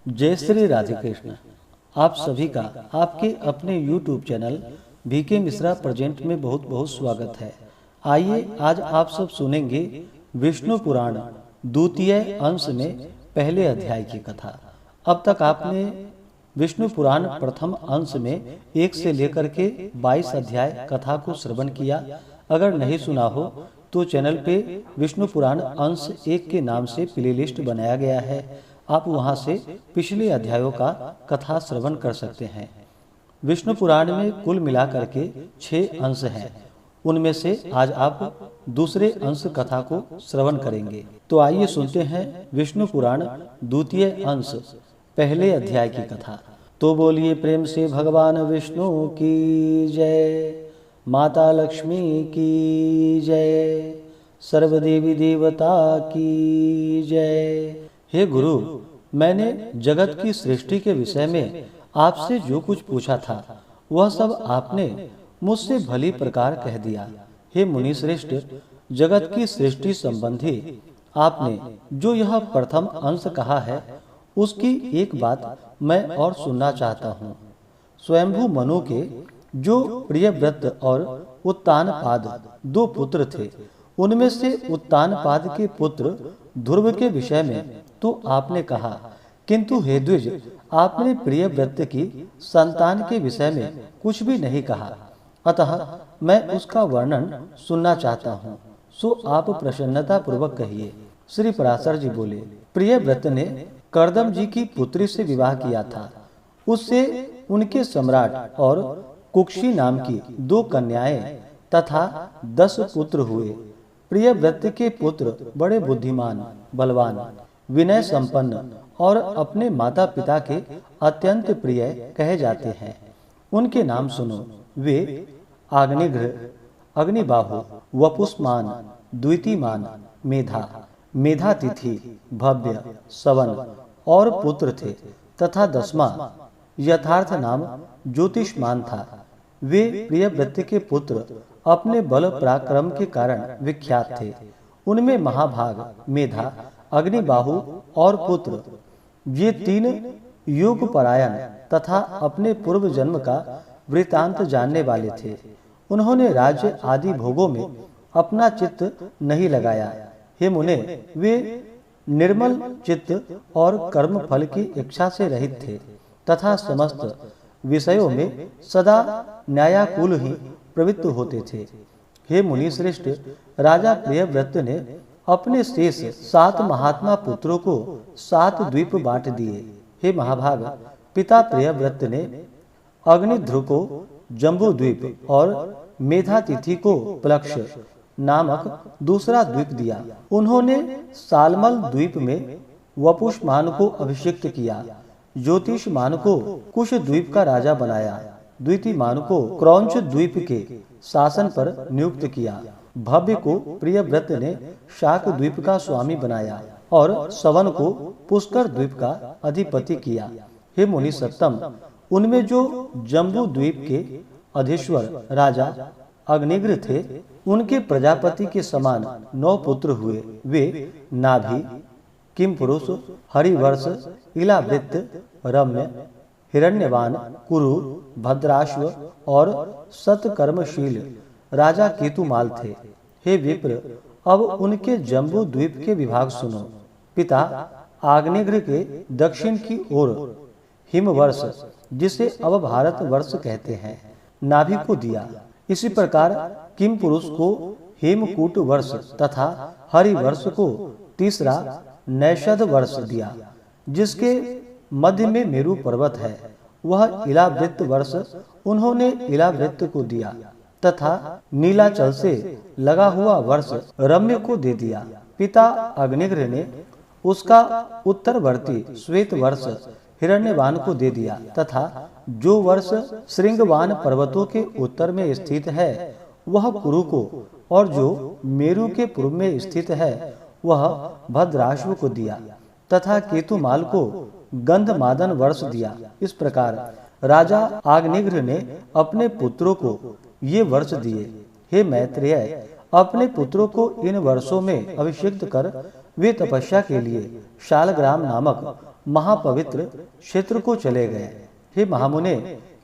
जय श्री राधे कृष्ण। आप सभी का आपके अपने YouTube channel VK Mishra present में बहुत बहुत स्वागत है। आइए आज आप सब सुनेंगे विष्णु पुराण द्वितीय अंश में पहले अध्याय की कथा। अब तक आपने विष्णु पुराण प्रथम अंश में 1 से लेकर के 22 अध्याय कथा को श्रवण किया। अगर नहीं सुना हो तो चैनल पे विष्णु पुराण अंश 1 के नाम से प्लेलिस्ट बनाया गया है। आप वहां से पिछले अध्यायों का कथा श्रवण कर सकते हैं। विष्णु पुराण में कुल मिलाकर के 6 अंश हैं। उनमें से आज आप दूसरे अंश कथा को श्रवण करेंगे। तो आइए सुनते हैं विष्णु पुराण द्वितीय अंश पहले अध्याय की कथा। तो बोलिए प्रेम से भगवान विष्णु की जय, माता लक्ष्मी की जय, सर्वदेवी देवता की जय। हे गुरु, मैंने जगत की सृष्टि के विषय में आपसे जो कुछ पूछा था वह सब आपने मुझसे भली प्रकार कह दिया। हे मुनि श्रेष्ठ, जगत की सृष्टि संबंधी आपने जो यह प्रथम अंश कहा है उसकी एक बात मैं और सुनना चाहता हूँ। स्वयंभू मनु के जो प्रियव्रत और उत्तानपाद 2 पुत्र थे, उनमें से उत्तानपाद के पुत्र ध्रुव के विषय में तो आपने कहा, किंतु हे द्विज, आपने प्रियव्रत की संतान के विषय में कुछ भी नहीं कहा। अतः मैं उसका वर्णन सुनना चाहता हूँ, सो आप प्रसन्नता पूर्वक कहिए। श्री पराशर जी बोले, प्रियव्रत ने कर्दम जी की पुत्री से विवाह किया था। उससे उनके सम्राट और कुक्षी नाम की 2 कन्याएं तथा 10 पुत्र हुए। प्रियव्रत के पुत्र बड़े बुद्धिमान, बलवान, विनय संपन्न और अपने माता पिता के अत्यंत प्रिय कहे जाते हैं। उनके नाम सुनो। वे आग्निघ्र, अग्निबाहु, वपुष्मान, द्वितीमान, मेधा, मेधातिथि, भव्य, सवन और पुत्र थे तथा 10वां यथार्थ नाम ज्योतिष्मान था। वे प्रियव्रत के पुत्र अपने बल पराक्रम के कारण विख्यात थे। उनमें महाभाग, मेधा, अग्निबाहु और पुत्र ये 3 योग परायण तथा अपने पूर्व जन्म का वृतांत जानने वाले थे। उन्होंने राज्य आदि भोगों में अपना चित्त नहीं लगाया। हे मुने, वे निर्मल चित्त और कर्म फल की इच्छा से रहित थे तथा समस्त विषयों में सदा न्यायाकुल ही प्रवृत्त होते थे। हे मुनि श्रेष्ठ, राजा प्रियव्रत ने अपने शेष 7 महात्मा पुत्रों को 7 द्वीप बांट दिए। हे महाभाग, पिता प्रियव्रत ने अग्निध्रुव को जम्बू द्वीप और मेधातिथि को प्लक्ष नामक दूसरा द्वीप दिया। उन्होंने सालमल द्वीप में वपुष्मान को अभिषिक्त किया, ज्योतिषमान को कुश द्वीप का राजा बनाया, द्वितीमान को क्रौंच द्वीप के शासन पर नियुक्त किया, भव्य को प्रियव्रत ने शाक द्वीप का स्वामी बनाया और सवन को पुष्कर द्वीप का अधिपति किया। हे मुनि सत्तम, उनमें जो जम्बू द्वीप के अधीश्वर राजा अग्निघ्र थे, उनके प्रजापति के समान 9 पुत्र हुए। वे नाभि, किमपुरुष, हरिवर्ष, इलावृत्त, रम्य, हिरण्यवान, कुरु, भद्राश्व और सत्कर्मशील राजा केतुमाल थे। हे विप्र, अब उनके जम्बू द्वीप के विभाग सुनो। पिता आग्नेघ्र के दक्षिण की ओर हिमवर्ष, जिसे अब भारत वर्ष कहते हैं, नाभि को दिया। इसी प्रकार किमपुरुष को हेमकूट वर्ष तथा हरिवर्ष को तीसरा नैषध वर्ष दिया। जिसके मध्य में मेरु पर्वत है, वह इलावृत्त वर्ष उन्होंने इलावृत्त को दिया तथा नीलाचल से लगा हुआ वर्ष रम्य को दे दिया। पिता अग्निघ्र ने उसका उत्तरवर्ती श्वेत वर्ष हिरण्यवान को दे दिया तथा जो वर्ष श्रृंगवान पर्वतों के उत्तर में स्थित है वह कुरु को, और जो मेरु के पूर्व में स्थित है वह भद्राश्व को दिया तथा केतुमाल को गंधमादन वर्ष दिया। इस प्रकार राजा आग्निघ्र ने अपने पुत्रों को ये वर्ष दिए। हे मैत्रेय, अपने पुत्रों को इन वर्षों में अभिषिक्त कर वे तपस्या के लिए शालग्राम नामक महापवित्र क्षेत्र को चले गए। हे महामुने,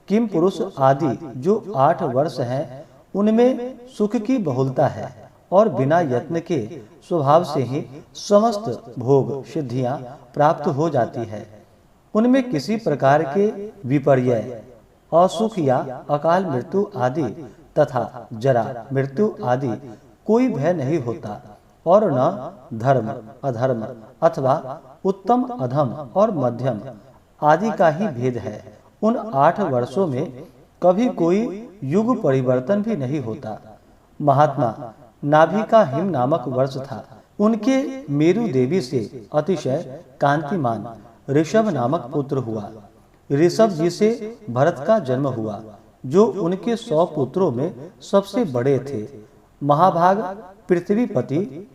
किम पुरुष आदि जो 8 वर्ष हैं, उनमें सुख की बहुलता है और बिना यत्न के स्वभाव से ही समस्त भोग सिद्धियां प्राप्त हो जाती है। उनमें किसी प्रकार के विपर्यय, असुख या अकाल मृत्यु आदि तथा जरा मृत्यु आदि कोई भय नहीं होता और न धर्म अधर्म अथवा उत्तम अधम और मध्यम आदि का ही भेद है। उन 8 वर्षों में कभी कोई युग परिवर्तन भी नहीं होता। महात्मा नाभि का हिम नामक वर्ष था। उनके मेरु देवी से अतिशय कांतिमान ऋषभ नामक पुत्र हुआ। ऋषभ जी से भरत का जन्म हुआ, जो उनके 100 पुत्रों में सबसे बड़े थे। महाभाग पृथ्वीपति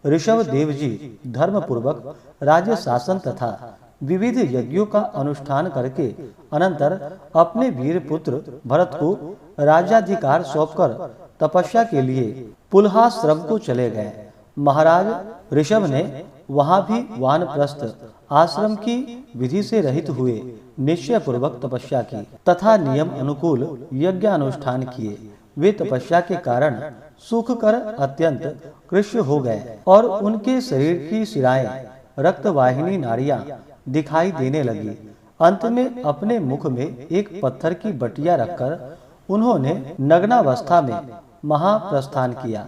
ऋषभ देव जी धर्म पूर्वक राज्य शासन तथा विविध यज्ञों का अनुष्ठान करके अनंतर अपने वीर पुत्र भरत को राज्याधिकार सौंपकर तपस्या के लिए पुलहाश्रम को चले गए। महाराज ऋषभ ने वहां भी वानप्रस्थ आश्रम की विधि से रहित हुए निश्चय पूर्वक तपस्या की तथा नियम अनुकूल यज्ञानुष्ठान किए। वे तपस्या के कारण सुख कर अत्यंत कृष्ण हो गए और उनके शरीर की शिराएं रक्तवाहिनी नाड़ियां दिखाई देने लगी। अंत में अपने मुख में एक पत्थर की बटिया रखकर उन्होंने नग्नावस्था में महाप्रस्थान किया।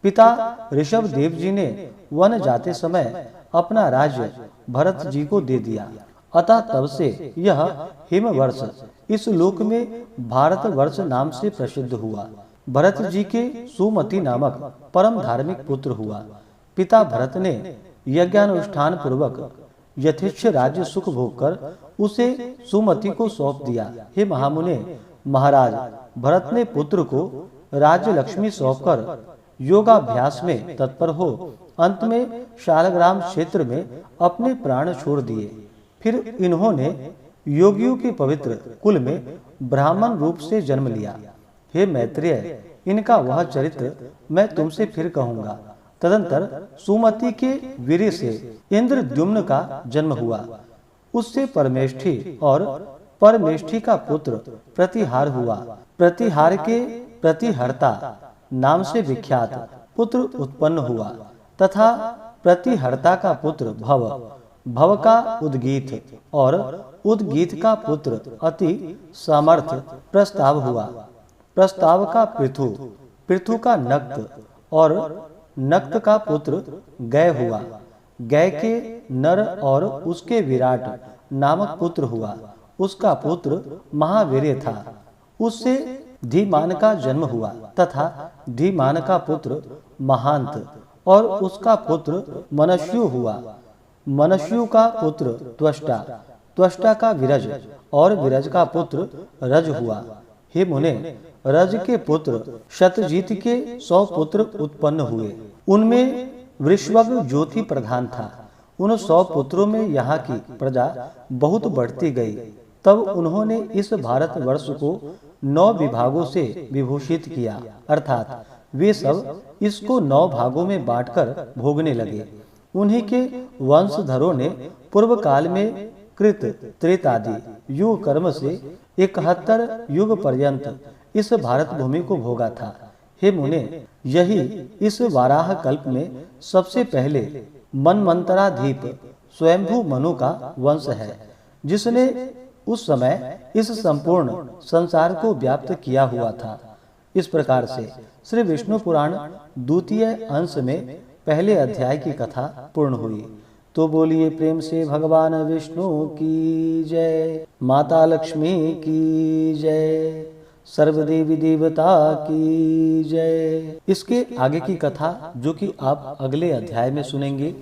पिता ऋषभ देव जी ने वन जाते समय अपना राज्य भरत जी को दे दिया। अतः तब से यह हिमवर्ष इस लोक में भारत वर्ष नाम से प्रसिद्ध हुआ। भरत जी के सुमति नामक परम धार्मिक पुत्र हुआ। पिता भरत ने यज्ञानुष्ठान पूर्वक यथेच्छ राज्य सुख भोग कर उसे सुमति को सौंप दिया। हे महामुने, महाराज भरत ने पुत्र को राज्य लक्ष्मी सौंपकर योगाभ्यास में तत्पर हो अंत में शालग्राम क्षेत्र में अपने प्राण छोड़ दिए। फिर इन्होंने योगियों के पवित्र कुल में ब्राह्मण रूप से जन्म लिया। हे मैत्रेय, इनका वह चरित्र मैं तुमसे फिर कहूंगा। तदंतर सुमति के वीर्य से इंद्रद्युम्न का जन्म हुआ। उससे परमेष्ठी और परमेष्ठी का पुत्र प्रतिहार हुआ। प्रतिहार के प्रतिहर्ता नाम से विख्यात पुत्र उत्पन्न हुआ तथा प्रतिहर्ता का पुत्र भव, भव का उद्गीत और उद्गीत का पुत्र अति समर्थ प्रस्ताव हुआ। प्रस्ताव का पृथु, पृथु का नक्त और नक्त का पुत्र गय हुआ। गय के नर और उसके विराट नामक पुत्र हुआ। उसका पुत्र महावीर्य था। उससे धीमान का जन्म हुआ तथा धीमान का पुत्र महांत और उसका पुत्र मनस्यु हुआ। मनस्यु का पुत्र त्वष्टा, त्वष्टा का विरज और विरज का पुत्र रज हुआ। हे मुने, रज के पुत्र शतजीत के 100 पुत्र उत्पन्न हुए। उनमें वृषभग ज्योति प्रधान था। उन 100 पुत्रों में यहाँ की प्रजा बहुत बढ़ती गई। तब उन्होंने इस भारत वर्ष को 9 विभागों से विभूषित किया, अर्थात वे सब इसको 9 भागों में बांटकर भोगने लगे। उन्हीं के वंशधरों ने पूर्व काल में कृत त्रेतादि युग कर्म से 71 युग पर्यंत इस भारत भूमि को भोगा था। हे मुने, यही इस वाराह कल्प में सबसे पहले मनमंतराधीप स्वयंभू मनु का वंश है, जिसने उस समय इस संपूर्ण संसार को व्याप्त किया हुआ था। इस प्रकार से श्री विष्णु पुराण द्वितीय अंश में पहले अध्याय की कथा पूर्ण हुई। तो बोलिए प्रेम से भगवान विष्णु की जय, माता लक्ष्मी की जय, सर्वदेवी देवता की जय। इसके आगे की कथा जो कि आप अगले अध्याय में सुनेंगे।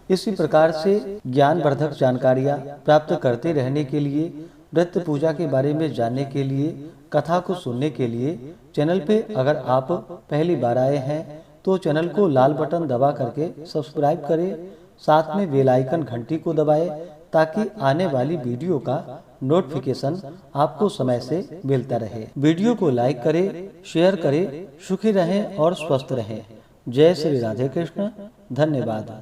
इसी प्रकार से ज्ञानवर्धक जानकारियाँ प्राप्त करते रहने के लिए, व्रत पूजा के बारे में जानने के लिए, कथा को सुनने के लिए चैनल पे अगर आप पहली बार आए हैं तो चैनल को लाल बटन दबा करके सब्सक्राइब करें, साथ में बेल आइकन घंटी को दबाएं ताकि आने वाली वीडियो का नोटिफिकेशन आपको समय से मिलता रहे। वीडियो को लाइक करें, शेयर करें। सुखी रहें और स्वस्थ रहें। जय श्री राधे कृष्ण। धन्यवाद।